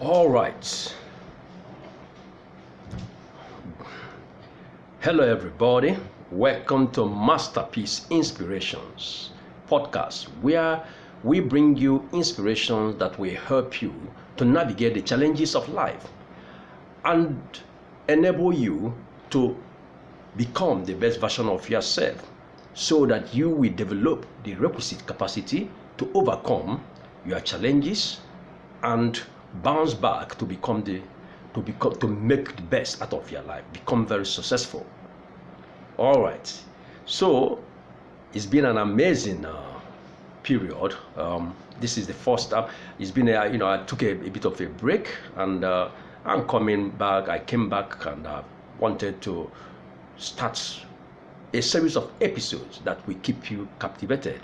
All right. Hello, everybody. Welcome to Masterpiece Inspirations podcast, where we bring you inspirations that will help you to navigate the challenges of life and enable you to become the best version of yourself so that you will develop the requisite capacity to overcome your challenges and bounce back to make the best out of your life, become very successful. All right, so it's been an amazing period. This is the first time. It's been I took a bit of a break, and I'm coming back. I came back and wanted to start a series of episodes that will keep you captivated.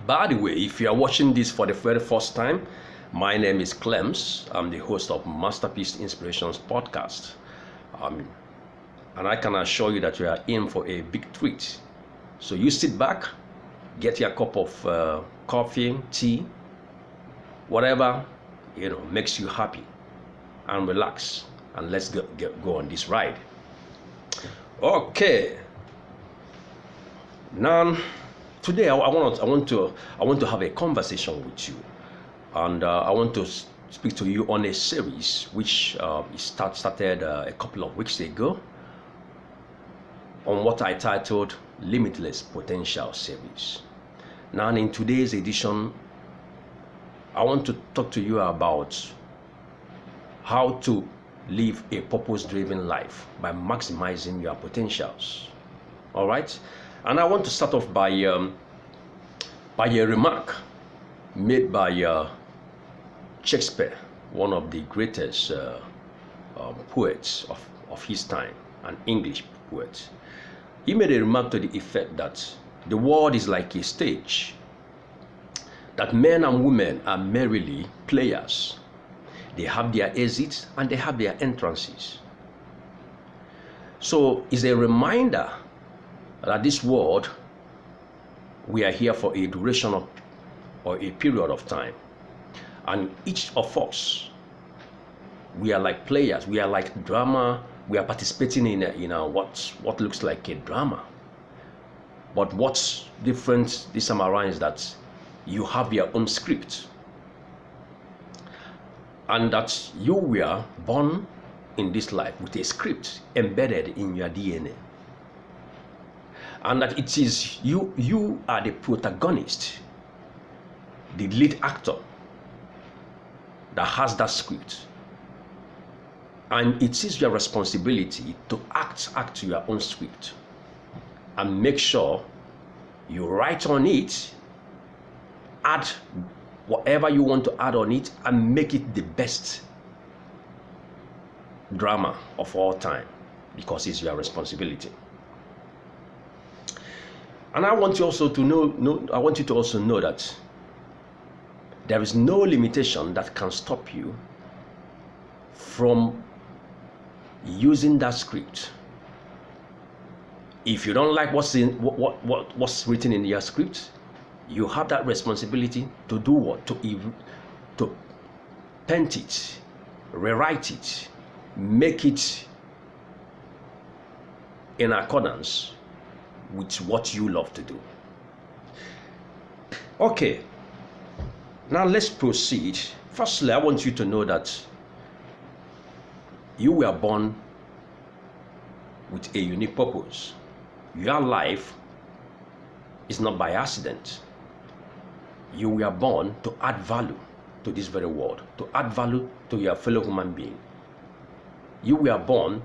By the way, if you are watching this for the very first time, my name is Clems. I'm the host of Masterpiece Inspirations podcast. And I can assure you that you are in for a big treat. So you sit back, get your cup of coffee, tea, whatever makes you happy, and relax. And let's go on this ride. Okay. Now, today I want to have a conversation with you. And I want to speak to you on a series which started a couple of weeks ago on what I titled Limitless Potential Series. Now, in today's edition, I want to talk to you about how to live a purpose-driven life by maximizing your potentials. All right? And I want to start off by a remark made by Shakespeare, one of the greatest poets of his time, an English poet. He made a remark to the effect that the world is like a stage, that men and women are merely players. They have their exits and they have their entrances. So it's a reminder that this world, we are here for a duration of or a period of time. And each of us, we are like players. We are like drama. We are participating in what looks like a drama. But what's different this time around is that you have your own script, and that you were born in this life with a script embedded in your DNA, and that it is you are the protagonist, the lead actor that has that script, and it is your responsibility to act your own script and make sure you write on it, add whatever you want to add on it, and make it the best drama of all time, because it's your responsibility. And I want you also to know that there is no limitation that can stop you from using that script. If you don't like what's written in your script, you have that responsibility to do what? To paint it, rewrite it, make it in accordance with what you love to do. Okay. Now let's proceed. Firstly, I want you to know that you were born with a unique purpose. Your life is not by accident. You were born to add value to this very world, to add value to your fellow human being. You were born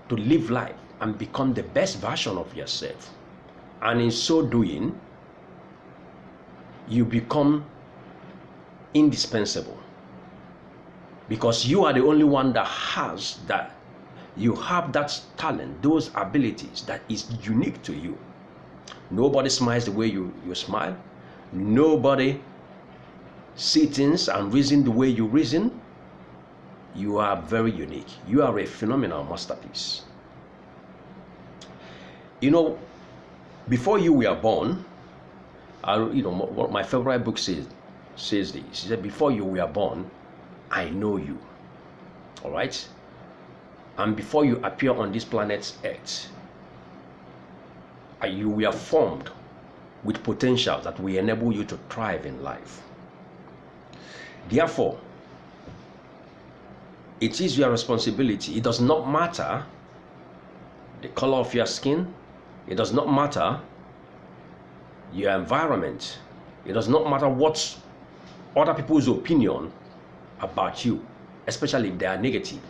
to live life and become the best version of yourself. And in so doing, you become indispensable, because you are the only one that has that. You have that talent, those abilities that is unique to you. Nobody smiles the way you smile. Nobody sees things and reason the way you reason. You are very unique. You are a phenomenal masterpiece. Before you were born, my favorite book says this. He said, before you were born, I know you. All right? And before you appear on this planet Earth, you were formed with potential that will enable you to thrive in life. Therefore, it is your responsibility. It does not matter the color of your skin. It does not matter your environment. It does not matter what other people's opinion about you, especially if they are negative.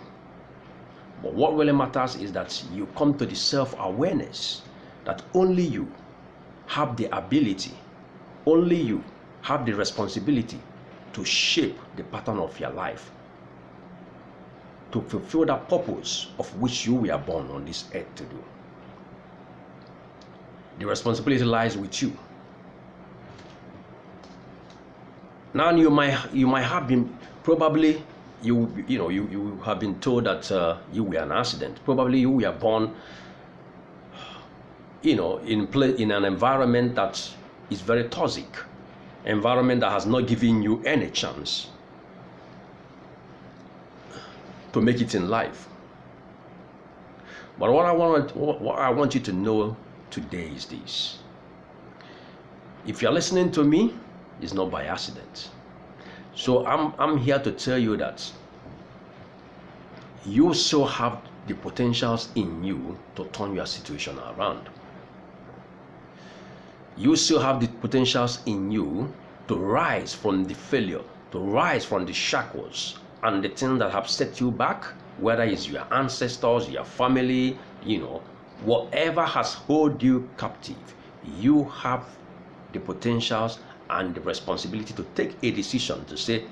But what really matters is that you come to the self-awareness that only you have the ability, only you have the responsibility to shape the pattern of your life, to fulfill that purpose of which you were born on this earth to do. The responsibility lies with you. Now you might have been probably you have been told that you were an accident. Probably you were born in an environment that is very toxic, environment that has not given you any chance to make it in life. But what I want you to know today is this: if you're listening to me, it's not by accident. So I'm here to tell you that you still have the potentials in you to turn your situation around. You still have the potentials in you to rise from the failure, to rise from the shackles and the things that have set you back, whether it's your ancestors, your family, whatever has held you captive. You have the potentials and the responsibility to take a decision to say,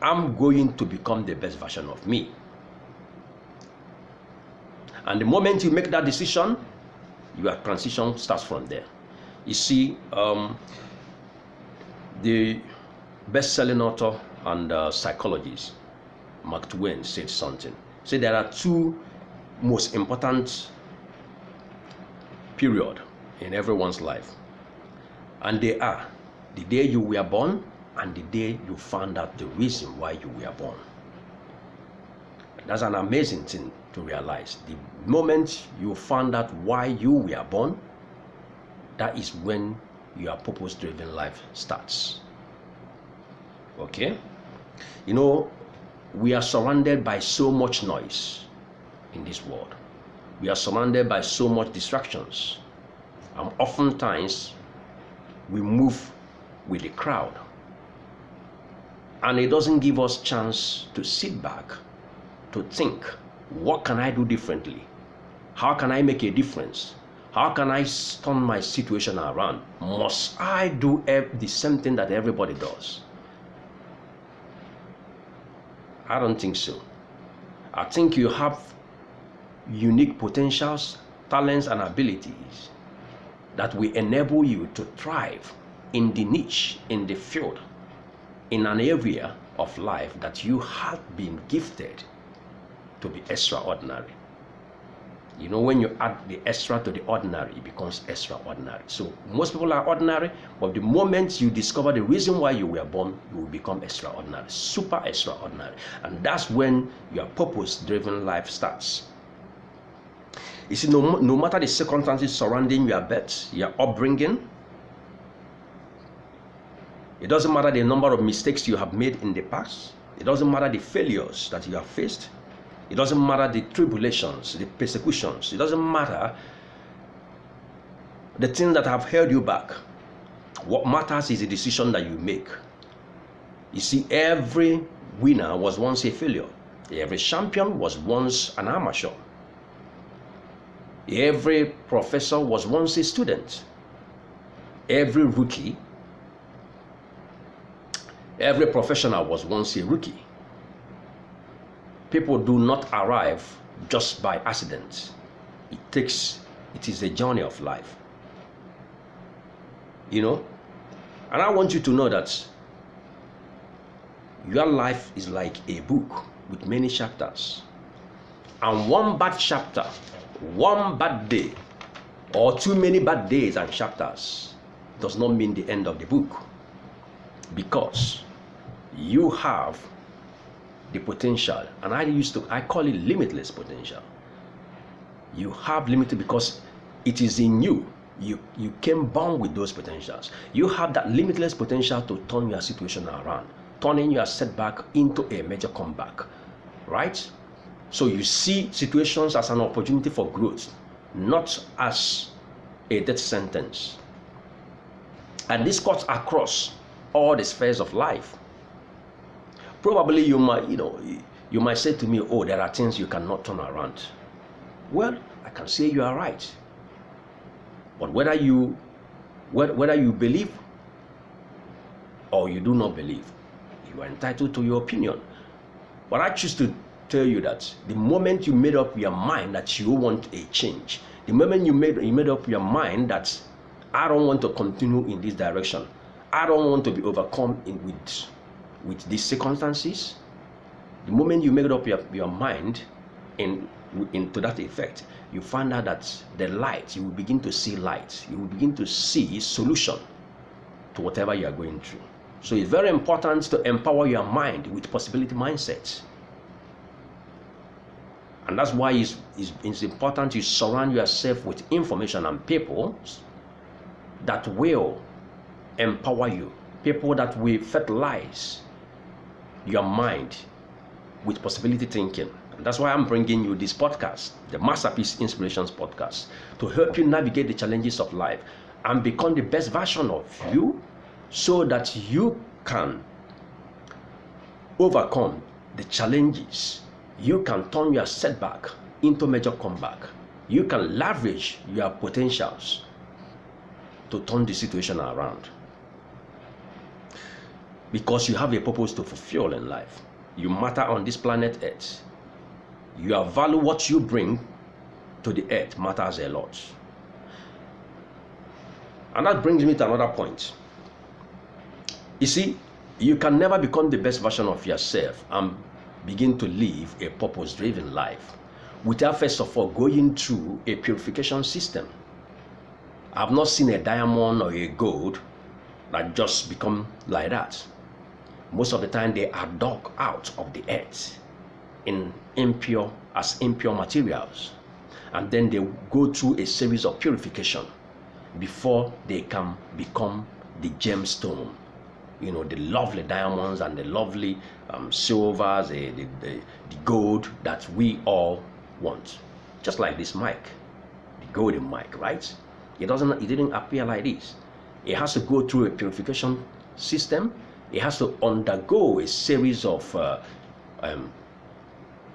I'm going to become the best version of me. And the moment you make that decision, your transition starts from there. You see, the best-selling author and psychologist Mark Twain said something. Said there are two most important periods in everyone's life, and they are the day you were born and the day you found out the reason why you were born. That's an amazing thing to realize. The moment you found out why you were born, that is when your purpose-driven life starts. Okay? We are surrounded by so much noise in this world. We are surrounded by so much distractions. And oftentimes, we move with the crowd. And it doesn't give us chance to sit back, to think, what can I do differently? How can I make a difference? How can I turn my situation around? Must I do the same thing that everybody does? I don't think so. I think you have unique potentials, talents, and abilities that will enable you to thrive in the niche, in the field, in an area of life that you have been gifted to be extraordinary. When you add the extra to the ordinary, it becomes extraordinary. So most people are ordinary, but the moment you discover the reason why you were born, you will become extraordinary, super extraordinary. And that's when your purpose-driven life starts. You see, no matter the circumstances surrounding your birth, your upbringing, it doesn't matter the number of mistakes you have made in the past. It doesn't matter the failures that you have faced. It doesn't matter the tribulations, the persecutions. It doesn't matter the things that have held you back. What matters is the decision that you make. You see, every winner was once a failure. Every champion was once an amateur. Every professor was once a student. Every rookie, every professional was once a rookie. People do not arrive just by accident. It is a journey of life. And I want you to know that your life is like a book with many chapters. And one bad chapter, one bad day, or too many bad days and chapters does not mean the end of the book. Because you have the potential, and I call it limitless potential. You have limited because it is in you. You came born with those potentials. You have that limitless potential to turn your situation around, turning your setback into a major comeback, right? So you see situations as an opportunity for growth, not as a death sentence. And this cuts across all the spheres of life. Probably you might say to me, oh, there are things you cannot turn around. Well, I can say you are right. But whether you believe or you do not believe, you are entitled to your opinion. But I choose to tell you that the moment you made up your mind that you want a change, the moment you made up your mind that I don't want to continue in this direction, I don't want to be overcome with these circumstances, the moment you made up your mind into that effect, you find out that the light, you will begin to see light. You will begin to see solution to whatever you are going through. So it's very important to empower your mind with possibility mindset. And that's why it's important you surround yourself with information and people that will empower you, people that will fertilize your mind with possibility thinking. And that's why I'm bringing you this podcast, the Masterpiece Inspirations podcast, to help you navigate the challenges of life and become the best version of you, so that you can overcome the challenges. You can turn your setback into major comeback. You can leverage your potentials to turn the situation around, because you have a purpose to fulfill in life. You matter on this planet Earth. Your value, what you bring to the earth, matters a lot. And that brings me to another point. You see, you can never become the best version of yourself and begin to live a purpose-driven life without first of all going through a purification system. I've not seen a diamond or a gold that just become like that. Most of the time they are dug out of the earth in impure materials, and then they go through a series of purification before they can become the gemstone, the lovely diamonds and the lovely silvers, the gold that we all want. Just like this mic, the golden mic, right? It didn't appear like this. It has to go through a purification system. It has to undergo a series of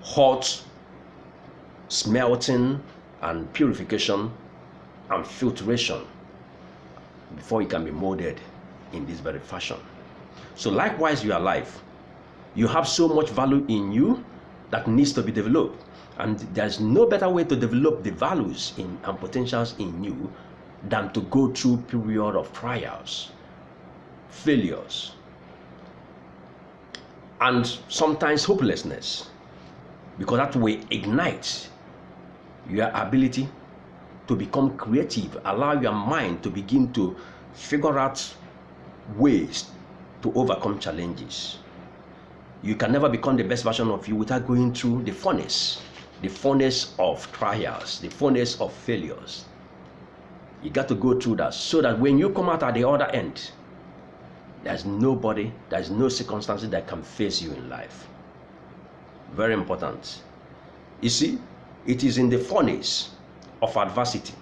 hot smelting and purification and filtration before it can be molded in this very fashion. So likewise, your life, you have so much value in you that needs to be developed, and there's no better way to develop the values and potentials in you than to go through period of trials, failures, and sometimes hopelessness, because that will ignite your ability to become creative, allow your mind to begin to figure out ways to overcome challenges. You can never become the best version of you without going through the furnace of trials, the furnace of failures. You got to go through that, so that when you come out at the other end, there's no circumstances that can face you in life. Very important. You see, it is in the furnace of adversity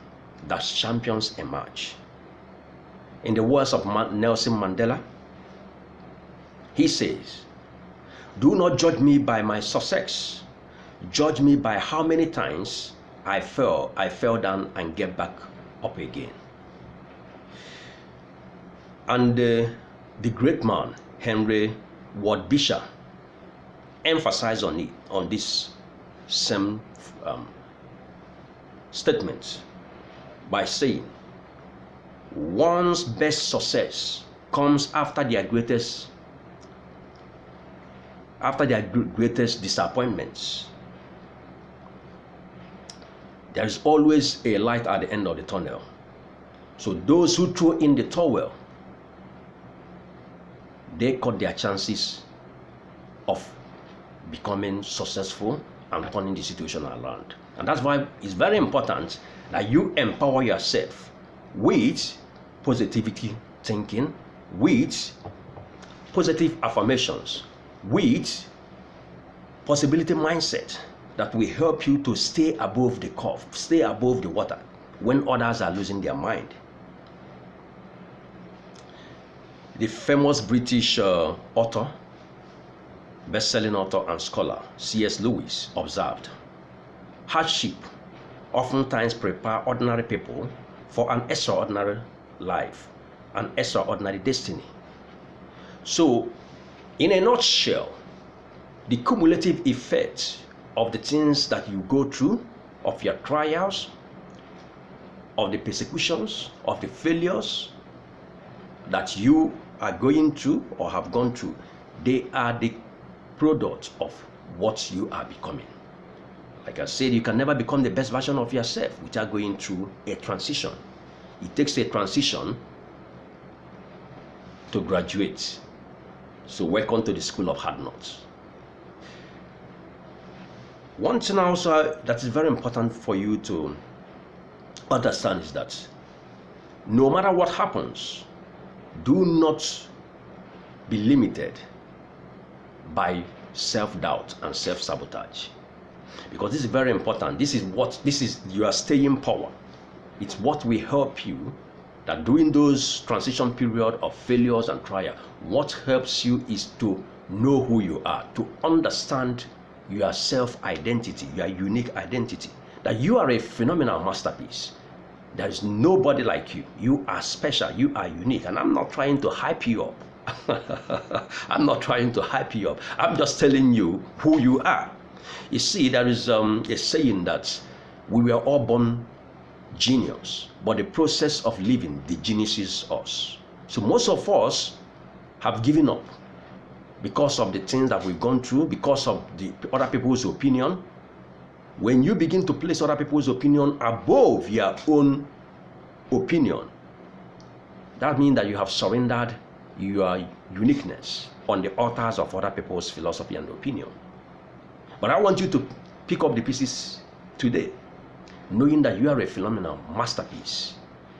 that champions emerge. In the words of Nelson Mandela, he says, "Do not judge me by my success. Judge me by how many times I fell down and get back up again." And the great man Henry Ward Beecher emphasized on this same statement by saying, one's best success comes after their greatest disappointments. There is always a light at the end of the tunnel. So those who throw in the towel, they cut their chances of becoming successful and turning the situation around. And that's why it's very important that you empower yourself with positivity thinking, with positive affirmations, with possibility mindset that will help you to stay above the curve, stay above the water when others are losing their mind. The famous British author, best-selling author and scholar C.S. Lewis observed, hardship oftentimes prepare ordinary people for an extraordinary life, an extraordinary destiny. So, in a nutshell, the cumulative effect of the things that you go through, of your trials, of the persecutions, of the failures that you are going through or have gone through, they are the product of what you are becoming. Like I said, you can never become the best version of yourself without going through a transition. It takes a transition to graduate. So welcome to the School of Hard Knocks. One thing also that is very important for you to understand is that no matter what happens, do not be limited by self-doubt and self-sabotage, because this is very important. This is your staying power. It's what will help you, that during those transition period of failures and trial, what helps you is to know who you are, to understand your self-identity, your unique identity, that you are a phenomenal masterpiece. There is nobody like you. You are special, you are unique, and I'm not trying to hype you up. I'm not trying to hype you up. I'm just telling you who you are. You see, there is a saying that we were all born genius, but the process of living degeniuses us. So most of us have given up because of the things that we've gone through, because of the other people's opinion. When you begin to place other people's opinion above your own opinion, that means that you have surrendered your uniqueness on the altars of other people's philosophy and opinion. But I want you to pick up the pieces today, knowing that you are a phenomenal masterpiece.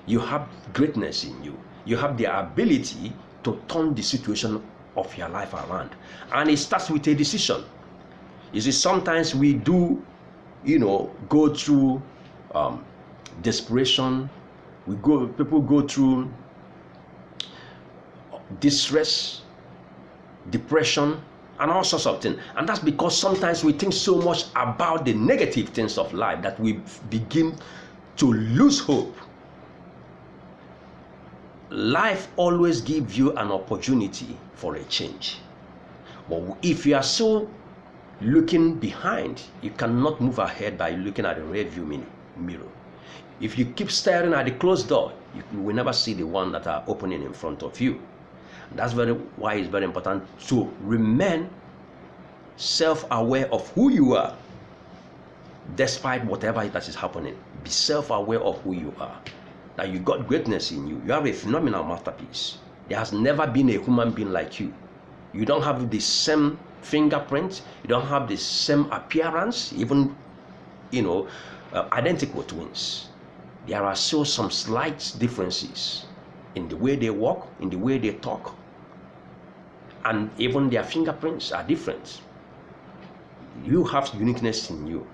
You have greatness in you. You have the ability to turn the situation of your life around. And it starts with a decision. You see, sometimes we do, go through desperation. People go through distress, depression, and all sorts of things. And that's because sometimes we think so much about the negative things of life that we begin to lose hope. Life always gives you an opportunity for a change. But if you are so looking behind, you cannot move ahead by looking at the rearview mirror. If you keep staring at the closed door, you will never see the one that are opening in front of you. That's why it's very important to remain self-aware of who you are, despite whatever that is happening. Be self-aware of who you are, that you got greatness in you. You are a phenomenal masterpiece. There has never been a human being like you. You don't have the same fingerprint. You don't have the same appearance, even, identical twins. There are still some slight differences in the way they walk, in the way they talk, and even their fingerprints are different. You have uniqueness in you,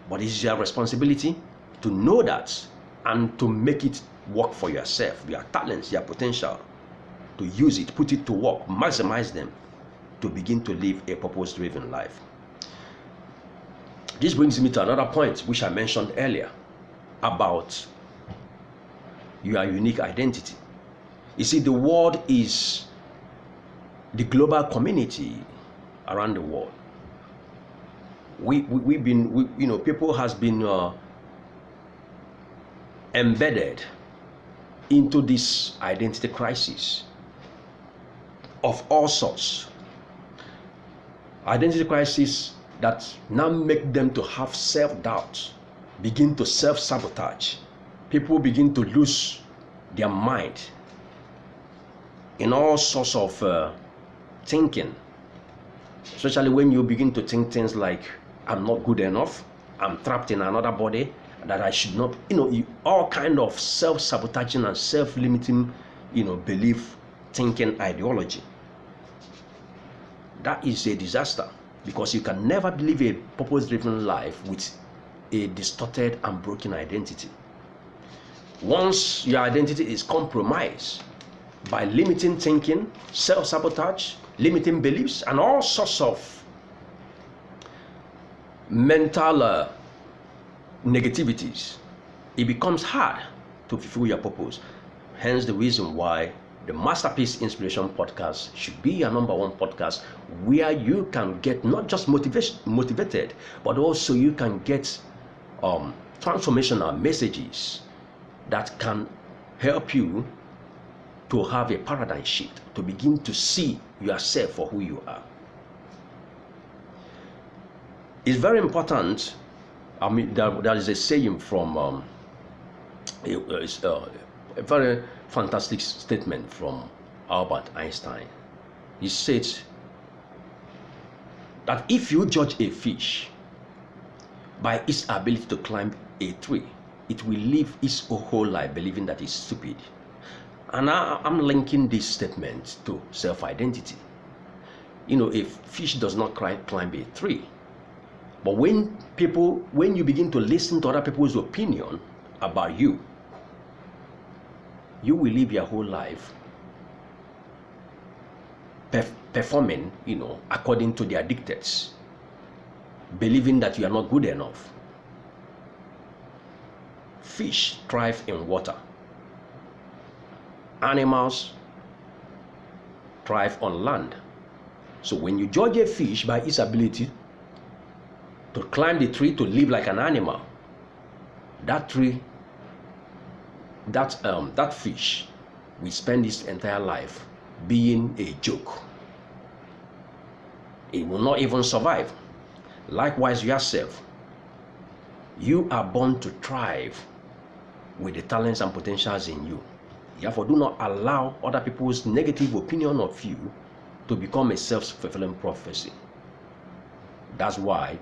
but it's your responsibility to know that and to make it work for yourself. Your talents, your potential, to use it, put it to work, maximize them, to begin to live a purpose-driven life. This brings me to another point which I mentioned earlier about your unique identity. You see, the world is the global community around the world. People has been embedded into this identity crisis of all sorts. Identity crisis that now make them to have self-doubt, begin to self-sabotage. People begin to lose their mind in all sorts of thinking. Especially when you begin to think things like, I'm not good enough, I'm trapped in another body, that I should not, all kind of self-sabotaging and self-limiting, belief, thinking, ideology. That is a disaster, because you can never live a purpose-driven life with a distorted and broken identity. Once your identity is compromised by limiting thinking, self-sabotage, limiting beliefs, and all sorts of mental negativities, it becomes hard to fulfill your purpose. Hence the reason why the Masterpiece Inspiration Podcast should be your number one podcast, where you can get not just motivated, but also you can get transformational messages that can help you to have a paradigm shift, to begin to see yourself for who you are. It's very important. There is a saying from a very fantastic statement from Albert Einstein. He said that if you judge a fish by its ability to climb a tree, it will live its whole life believing that it's stupid. And I'm linking this statement to self-identity. A fish does not climb a tree. But when you begin to listen to other people's opinion about you, you will live your whole life performing, according to their dictates, believing that you are not good enough. Fish thrive in water. Animals thrive on land. So when you judge a fish by its ability to climb the tree, to live like an animal, that fish will spend its entire life being a joke. It will not even survive. Likewise, yourself, you are born to thrive with the talents and potentials in you. Therefore, do not allow other people's negative opinion of you to become a self-fulfilling prophecy. That's why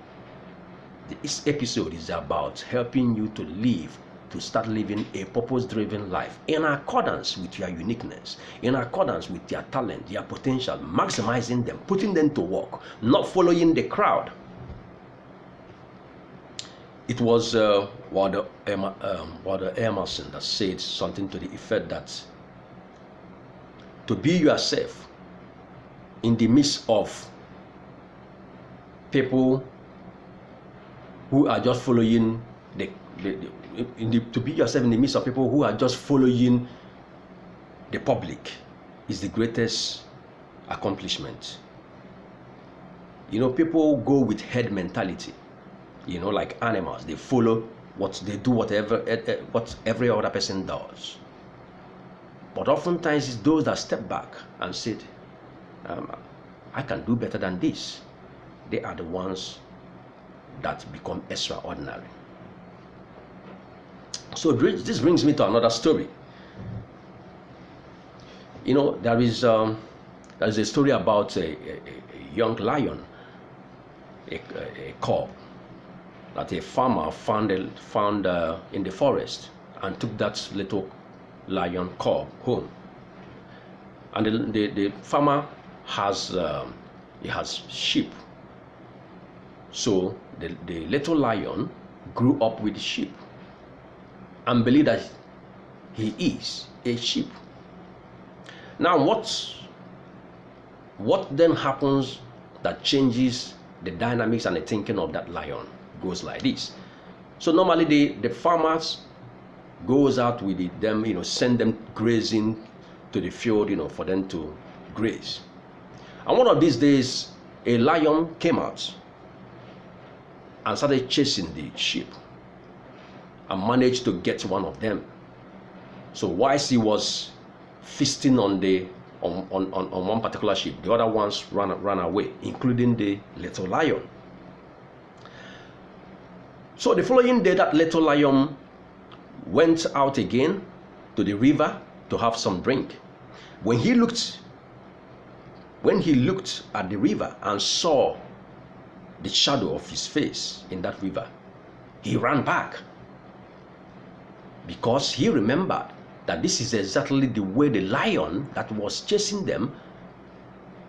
this episode is about helping you to start living a purpose-driven life in accordance with your uniqueness, in accordance with your talent, your potential, maximizing them, putting them to work, not following the crowd. It was Walter Emerson that said something to the effect that to be yourself in the midst of people who are just following to be yourself in the midst of people who are just following the public is the greatest accomplishment. People go with herd mentality. Like animals, they follow what every other person does. But oftentimes it's those that step back and said, I can do better than this. They are the ones that become extraordinary. So this brings me to another story. There is a story about a young lion, a cub, that a farmer found in the forest and took that little lion cub home. And the farmer has sheep. So the little lion grew up with the sheep and believed that he is a sheep. Now what then happens that changes the dynamics and the thinking of that lion goes like this. So normally the farmers goes out with them, send them grazing to the field, for them to graze. And one of these days, a lion came out and started chasing the sheep and managed to get one of them. So whilst he was feasting on one particular sheep, the other ones ran away, including the little lion. So the following day, that little lion went out again to the river to have some drink. When he looked when he looked at the river and saw the shadow of his face in that river, he ran back because he remembered that this is exactly the way the lion that was chasing them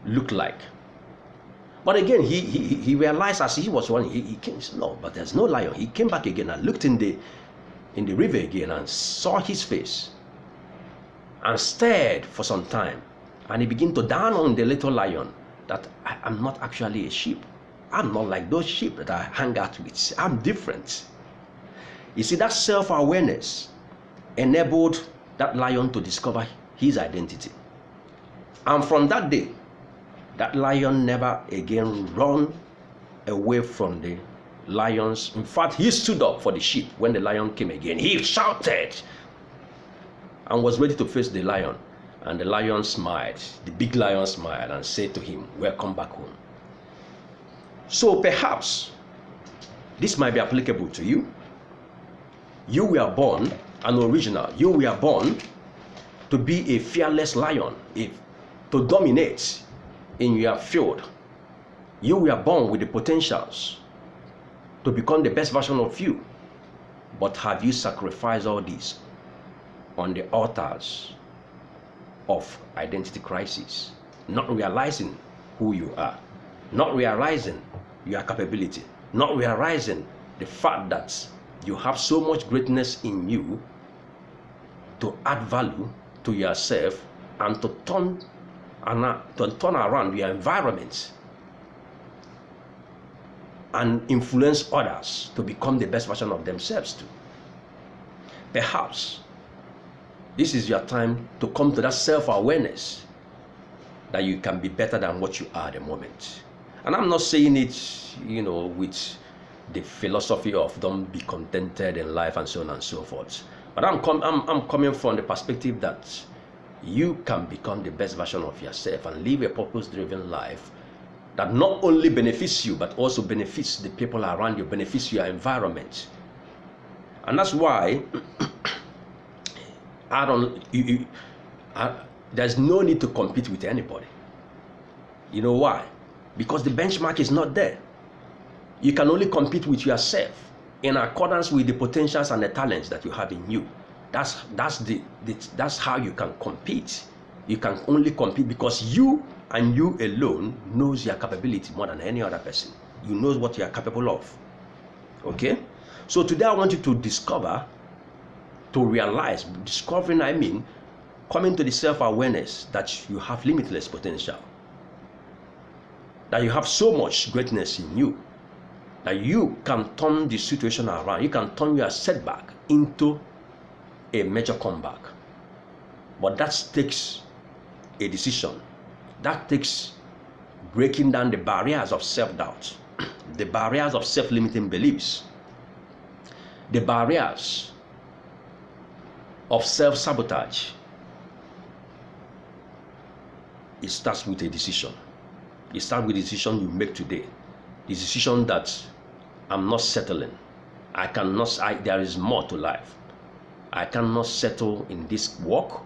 looked like. But again, he realized as he was running, he came, no, but there's no lion. He came back again and looked in the river again and saw his face and stared for some time. And he began to down on the little lion that I'm not actually a sheep. I'm not like those sheep that I hang out with. I'm different. You see, that self-awareness enabled that lion to discover his identity. And from that day, that lion never again ran away from the lions. In fact, he stood up for the sheep when the lion came again. He shouted and was ready to face the lion. And the lion smiled, the big lion smiled and said to him, welcome back home. So perhaps this might be applicable to you. You were born an original. You were born to be a fearless lion, to dominate in your field. You were born with the potentials to become the best version of you. But have you sacrificed all this on the altars of identity crisis, not realizing who you are, not realizing your capability, not realizing the fact that you have so much greatness in you to add value to yourself and to turn around your environment and influence others to become the best version of themselves too. Perhaps this is your time to come to that self-awareness that you can be better than what you are at the moment. And I'm not saying it, with the philosophy of don't be contented in life and so on and so forth. But I'm coming from the perspective that you can become the best version of yourself and live a purpose-driven life that not only benefits you, but also benefits the people around you, benefits your environment. And that's why there's no need to compete with anybody. You know why? Because the benchmark is not there. You can only compete with yourself in accordance with the potentials and the talents that you have in you. That's how you can compete. You can only compete because you and you alone knows your capability more than any other person. You know what you are capable of. Okay? So today I want you to discover, to realize, discovering, coming to the self-awareness that you have limitless potential. That you have so much greatness in you. That you can turn the situation around. You can turn your setback into a major comeback. But that takes a decision. That takes breaking down the barriers of self-doubt, the barriers of self-limiting beliefs, the barriers of self-sabotage. It starts with a decision. It starts with a decision you make today. The decision that I'm not settling. There is more to life. I cannot settle in this work.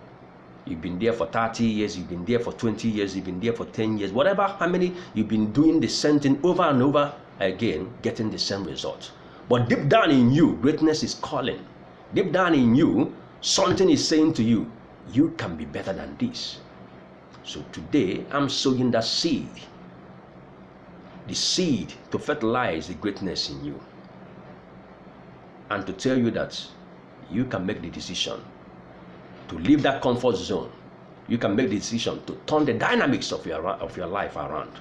You've been there for 30 years, you've been there for 20 years, you've been there for 10 years, whatever, how many, you've been doing the same thing over and over again, getting the same result. But deep down in you, greatness is calling. Deep down in you, something is saying to you, you can be better than this. So today, I'm sowing that seed. The seed to fertilize the greatness in you. And to tell you that you can make the decision to leave that comfort zone. You can make the decision to turn the dynamics of your life around.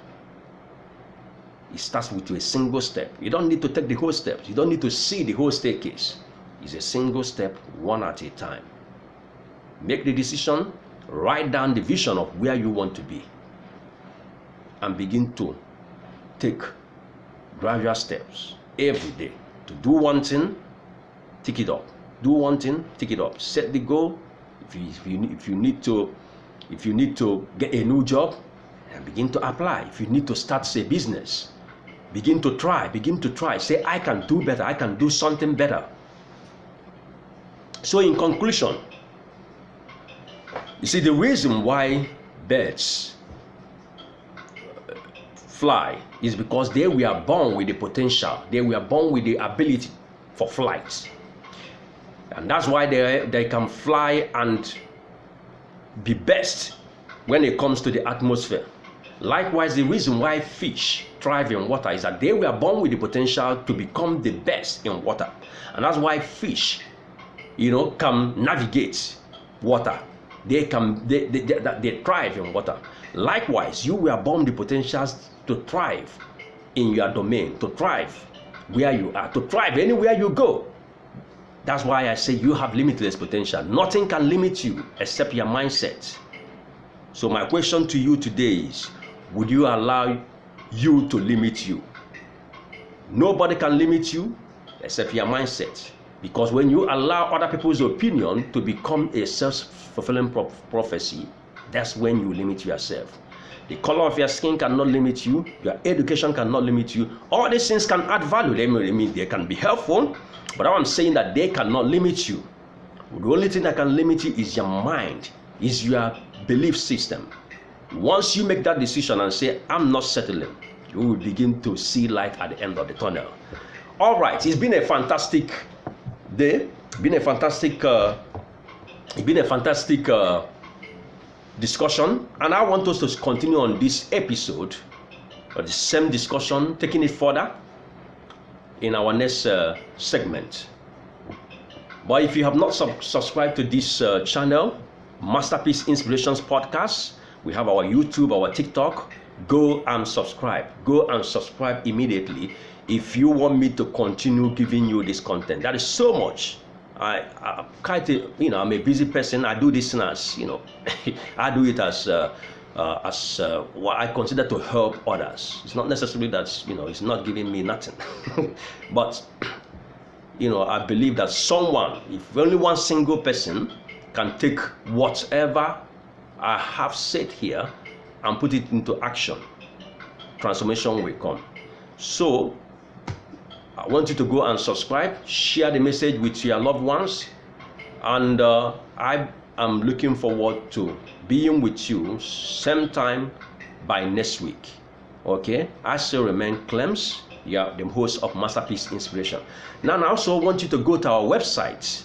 It starts with a single step. You don't need to take the whole steps. You don't need to see the whole staircase. It's a single step, one at a time. Make the decision, write down the vision of where you want to be, and begin to take gradual steps every day. To do one thing, tick it up. Do one thing, tick it up. Set the goal. If you need to get a new job, and begin to apply. If you need to start a business, begin to try. Say, I can do better. I can do something better. So in conclusion, you see, the reason why birds fly is because they were born with the potential. They were born with the ability for flight. And that's why they can fly and be best when it comes to the atmosphere. Likewise, the reason why fish thrive in water is that they were born with the potential to become the best in water. And that's why fish, can navigate water. They thrive in water. Likewise, you were born with the potentials to thrive in your domain, to thrive where you are, to thrive anywhere you go. That's why I say you have limitless potential. Nothing can limit you except your mindset. So my question to you today is, would you allow you to limit you? Nobody can limit you except your mindset. Because when you allow other people's opinion to become a self-fulfilling prophecy, that's when you limit yourself. The color of your skin cannot limit you. Your education cannot limit you. All these things can add value. They can be helpful, but I'm saying that they cannot limit you. The only thing that can limit you is your mind, is your belief system. Once you make that decision and say, I'm not settling, you will begin to see light at the end of the tunnel. All right, it's been a fantastic day. It's been a fantastic discussion, and I want us to continue on this episode, the same discussion, taking it further in our next segment. But if you have not subscribed to this channel, Masterpiece Inspirations Podcast, we have our YouTube, our TikTok. Go and subscribe. Go and subscribe immediately if you want me to continue giving you this content. That is so much. I'm a busy person. I do this as, I do it as what I consider to help others. It's not necessarily that, it's not giving me nothing. But, I believe that someone, if only one single person can take whatever I have said here and put it into action, transformation will come. So, I want you to go and subscribe, share the message with your loved ones, and I am looking forward to being with you same time by next week. Okay, I still remain Clems, the host of Masterpiece Inspiration. Now I also want you to go to our website,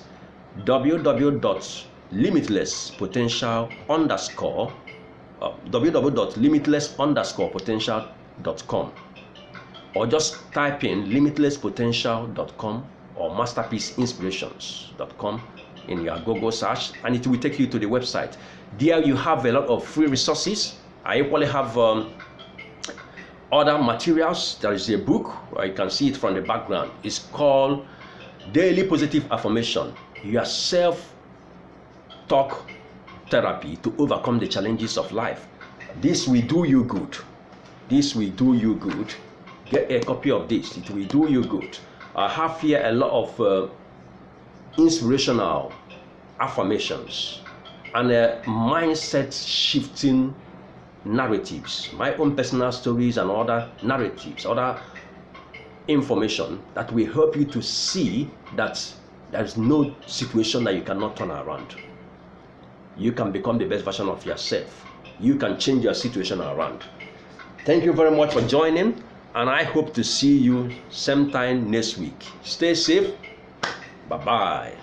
www.limitless-potential.com, or just type in limitlesspotential.com or masterpieceinspirations.com in your Google search, and it will take you to the website. There you have a lot of free resources. I equally have other materials. There is a book, you can see it from the background. It's called Daily Positive Affirmation, your self-talk therapy to overcome the challenges of life. This will do you good. This will do you good. Get a copy of this. It will do you good. I have here a lot of inspirational affirmations and mindset shifting narratives, my own personal stories and other narratives, other information that will help you to see that there is no situation that you cannot turn around. You can become the best version of yourself. You can change your situation around. Thank you very much for joining, and I hope to see you same time next week. Stay safe. Bye-bye.